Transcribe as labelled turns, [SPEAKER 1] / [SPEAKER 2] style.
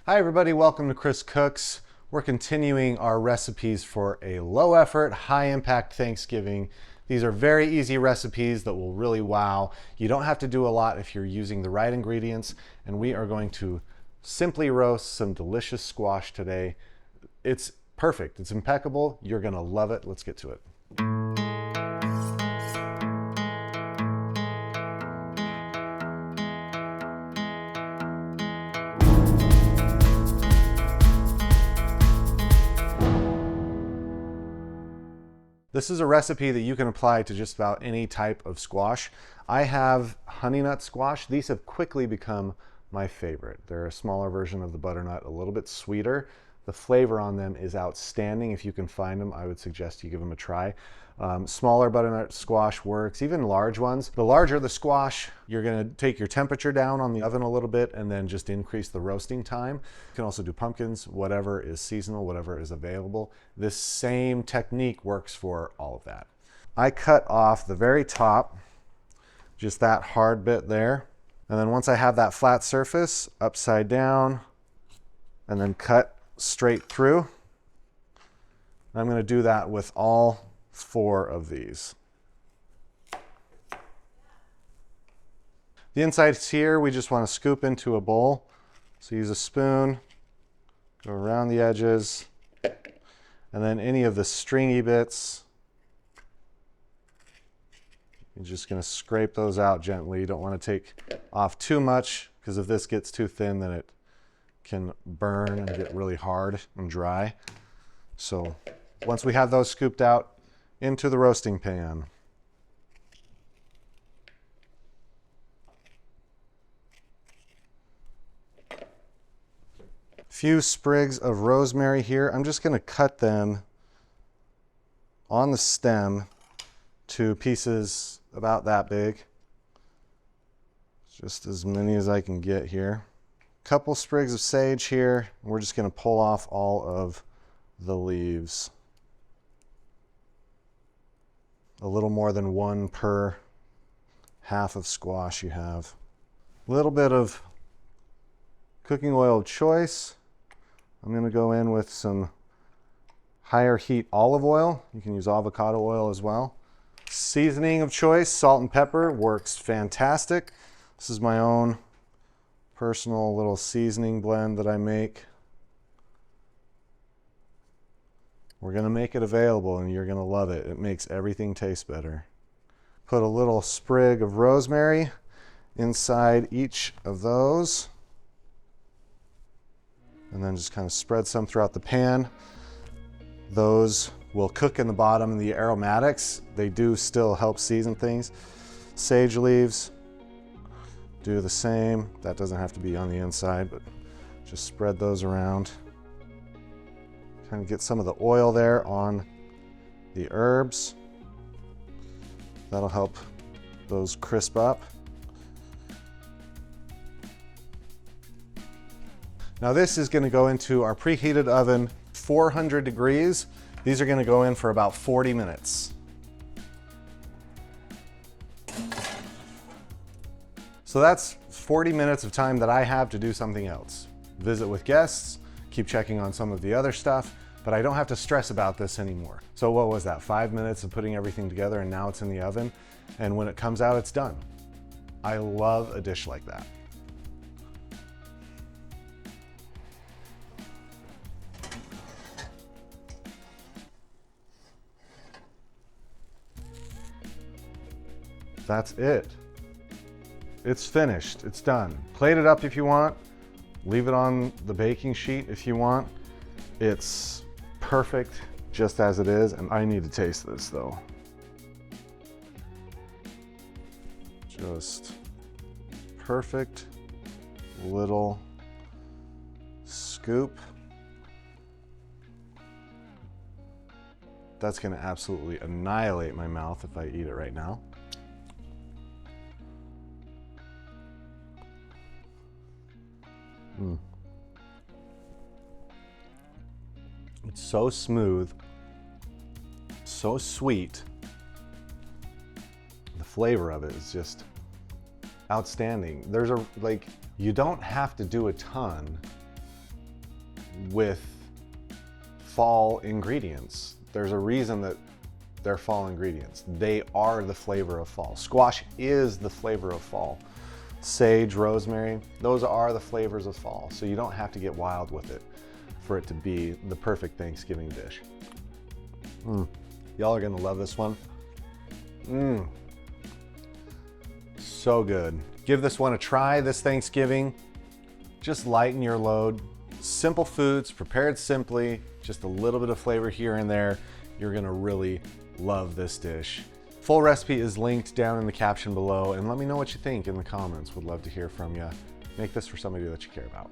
[SPEAKER 1] Hi everybody, welcome to Chris Cooks. We're continuing our recipes for a low effort, high impact Thanksgiving. These are very easy recipes that will really wow. You don't have to do a lot if you're using the right ingredients, and we are going to simply roast some delicious squash today. It's perfect, it's impeccable, you're gonna love it. Let's get to it. This is a recipe that you can apply to just about any type of squash. I have Honeynut Squash. These have quickly become my favorite. They're a smaller version of the butternut, a little bit sweeter. The flavor on them is outstanding. If you can find them, I would suggest you give them a try. Smaller butternut squash works, even large ones. The larger the squash, you're gonna take your temperature down on the oven a little bit and then just increase the roasting time. You can also do pumpkins, whatever is seasonal, whatever is available. This same technique works for all of that. I cut off the very top, just that hard bit there. And then once I have that flat surface, upside down, and then cut straight through. I'm gonna do that with all 4 of these. The insides here, we just want to scoop into a bowl. So use a spoon, go around the edges, and then any of the stringy bits, you're just going to scrape those out gently. You don't want to take off too much, because if this gets too thin, then it can burn and get really hard and dry. So once we have those scooped out, into the roasting pan. A few sprigs of rosemary here. I'm just going to cut them on the stem to pieces about that big. Just as many as I can get here. A couple sprigs of sage here. We're just going to pull off all of the leaves. A little more than 1 per half of squash you have. A little bit of cooking oil of choice. I'm going to go in with some higher heat olive oil. You can use avocado oil as well. Seasoning of choice, salt and pepper, works fantastic. This is my own personal little seasoning blend that I make. We're going to make it available and you're going to love it. It makes everything taste better. Put a little sprig of rosemary inside each of those. And then just kind of spread some throughout the pan. Those will cook in the bottom, and the aromatics, they do still help season things. Sage leaves, do the same. That doesn't have to be on the inside, but just spread those around. Kind of get some of the oil there on the herbs. That'll help those crisp up. Now this is going to go into our preheated oven, 400 degrees. These are going to go in for about 40 minutes. So that's 40 minutes of time that I have to do something else. Visit with guests, keep checking on some of the other stuff, but I don't have to stress about this anymore. So what was that, 5 minutes of putting everything together, and now it's in the oven, and when it comes out, it's done. I love a dish like that. That's it. It's finished, it's done. Plate it up if you want. Leave it on the baking sheet if you want. It's perfect just as it is, and I need to taste this though. Just perfect little scoop. That's gonna absolutely annihilate my mouth if I eat it right now. It's so smooth, so sweet. The flavor of it is just outstanding. There's you don't have to do a ton with fall ingredients. There's a reason that they're fall ingredients. They are the flavor of fall. Squash is the flavor of fall. Sage, rosemary, those are the flavors of fall. So you don't have to get wild with it for it to be the perfect Thanksgiving dish. Y'all are gonna love this one. So good. Give this one a try this Thanksgiving. Just lighten your load. Simple foods, prepared simply, just a little bit of flavor here and there. You're gonna really love this dish. Full recipe is linked down in the caption below, and let me know what you think in the comments. Would love to hear from you. Make this for somebody that you care about.